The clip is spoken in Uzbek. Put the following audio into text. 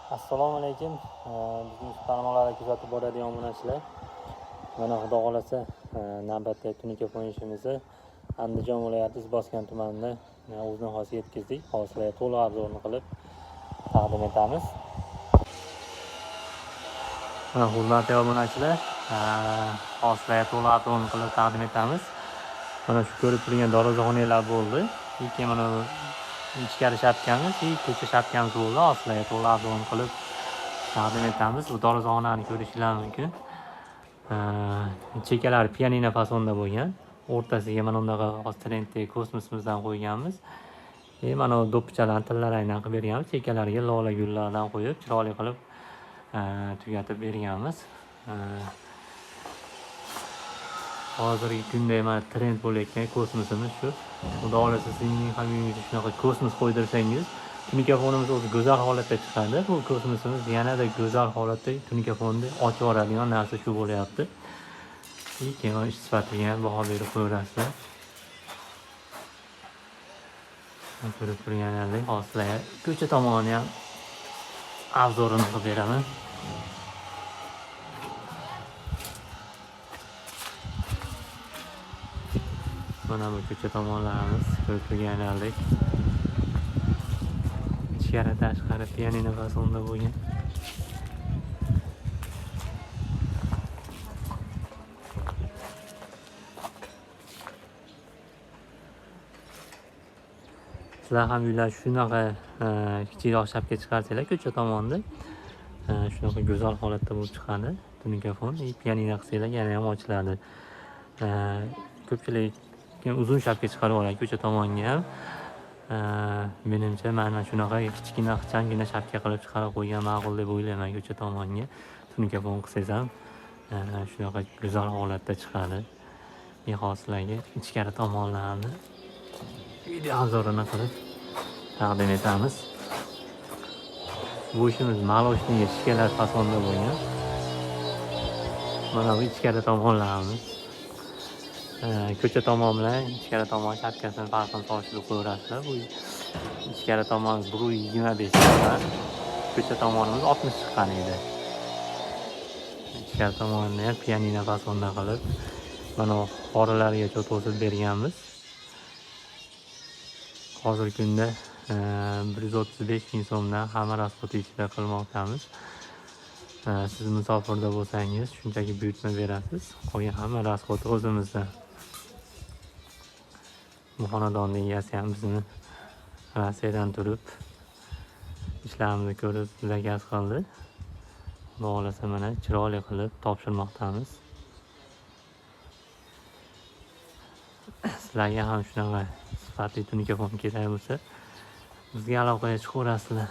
Assalomu alaykum. Bizning tarmoqlarga kuzatib boradigan obunachilar. Mana Xudo xolasa navbatdagi tunika qo'yishimizni Andijon viloyati Izboskan tumanida o'z nihoyasiga yetkazdik. Hozirda to'liq obzorni qilib taqdim etamiz. Mana hurmatli obunachilar, hozirda to'liq obzorni qilib taqdim etamiz. Mana shu ko'rib turgan darvozaxonalar bo'ldi. Keyin mana ichkari shapkamiz, ko'cha shapkamiz bo'ldi. Hozirda to'liq obzorni qilib taqdim etamiz. Bu darvozaxonani ko'rishingiz mumkin. Chekalari pianino fasonda bo'lgan. O'rtasiga mana bunaqa trendli kosmosimizdan qo'yganmiz. Mana do'ppichalarni tillaraydan qilib berganmiz. Chekalariga lola gullardan qo'yib, chiroyli qilib tugatib berganmiz. Hozirgi kunda mana trend bo'layotgan kosmosimiz shu. Xudo xolasa sizning ham uyingizga shunaqa kosmos qo'ydirsangiz, tunikafonimiz o'zi go'zal holatda chiqadi. Bu kosmosimiz yanada go'zal holatda tunikafonni ochib yuboradigan narsa shu bo'lyapti. Keyin ish sifatiga ham baho berib qo'yasizlar. Ko'rib turganingizdek, hozir ko'cha tomoni ham obzorini qilib beraman. Mana bu ko'cha tomonlarimiz ko'rib turganingizdek. Ichkari tashqari pianino fasonda bo'lgan. Sizlar ham uylar shunaqa kichikroq shapka chiqarsanglar ko'cha tomonda shunaqa go'zal holatda bo'lib chiqadi. Tunikafon pianino qilsanglar yana ham ochiladi. Ko'pchilik uzun shapka chiqarib oladi ko'cha tomonga ham. Menimcha mana shunaqa kichkina ixchamgina shapka qilib chiqarib qo'ygan ma'qul deb o'ylayman ko'cha tomonga. Tunikafon qilsangiz ham shunaqa go'zal holatda chiqadi. Hozirlarga ichkari tomonlarni video obzorini qilib taqdim etamiz. Bu ishimiz maloshniga shikalar fasonda bo'lgan. Mana bu ichkari tomonlarimiz. Ko'cha tomon bilan ichkari tomon shapkasini farqini solishtirib qo'yasizlar. Bu ichkari tomon 125 chiqqan. Ko'cha tomonimiz 60 chiqqan edi. Ichkari tomonni ham pianino fasonda qilib mana xoralargacha to'sib berganmiz. Hozirgi kunda 135 ming so'mdan hamma rasxoti ichida qilmoqdamiz. Siz musofirda bo'lsangiz shunchaki buyurtma berasiz. Qolgan hamma rasxoti o'zimizda. Bu xonadonning egasi ham bizni Rossiyadan turib ishlarimizni ko'rib zakaz qildi. Xudo xolasa mana chiroyli qilib topshirmoqdamiz. Sizlarga ham shunaqa sifatli tunikafon kerak bo'lsa, bizga aloqaga chiqaverasizlar.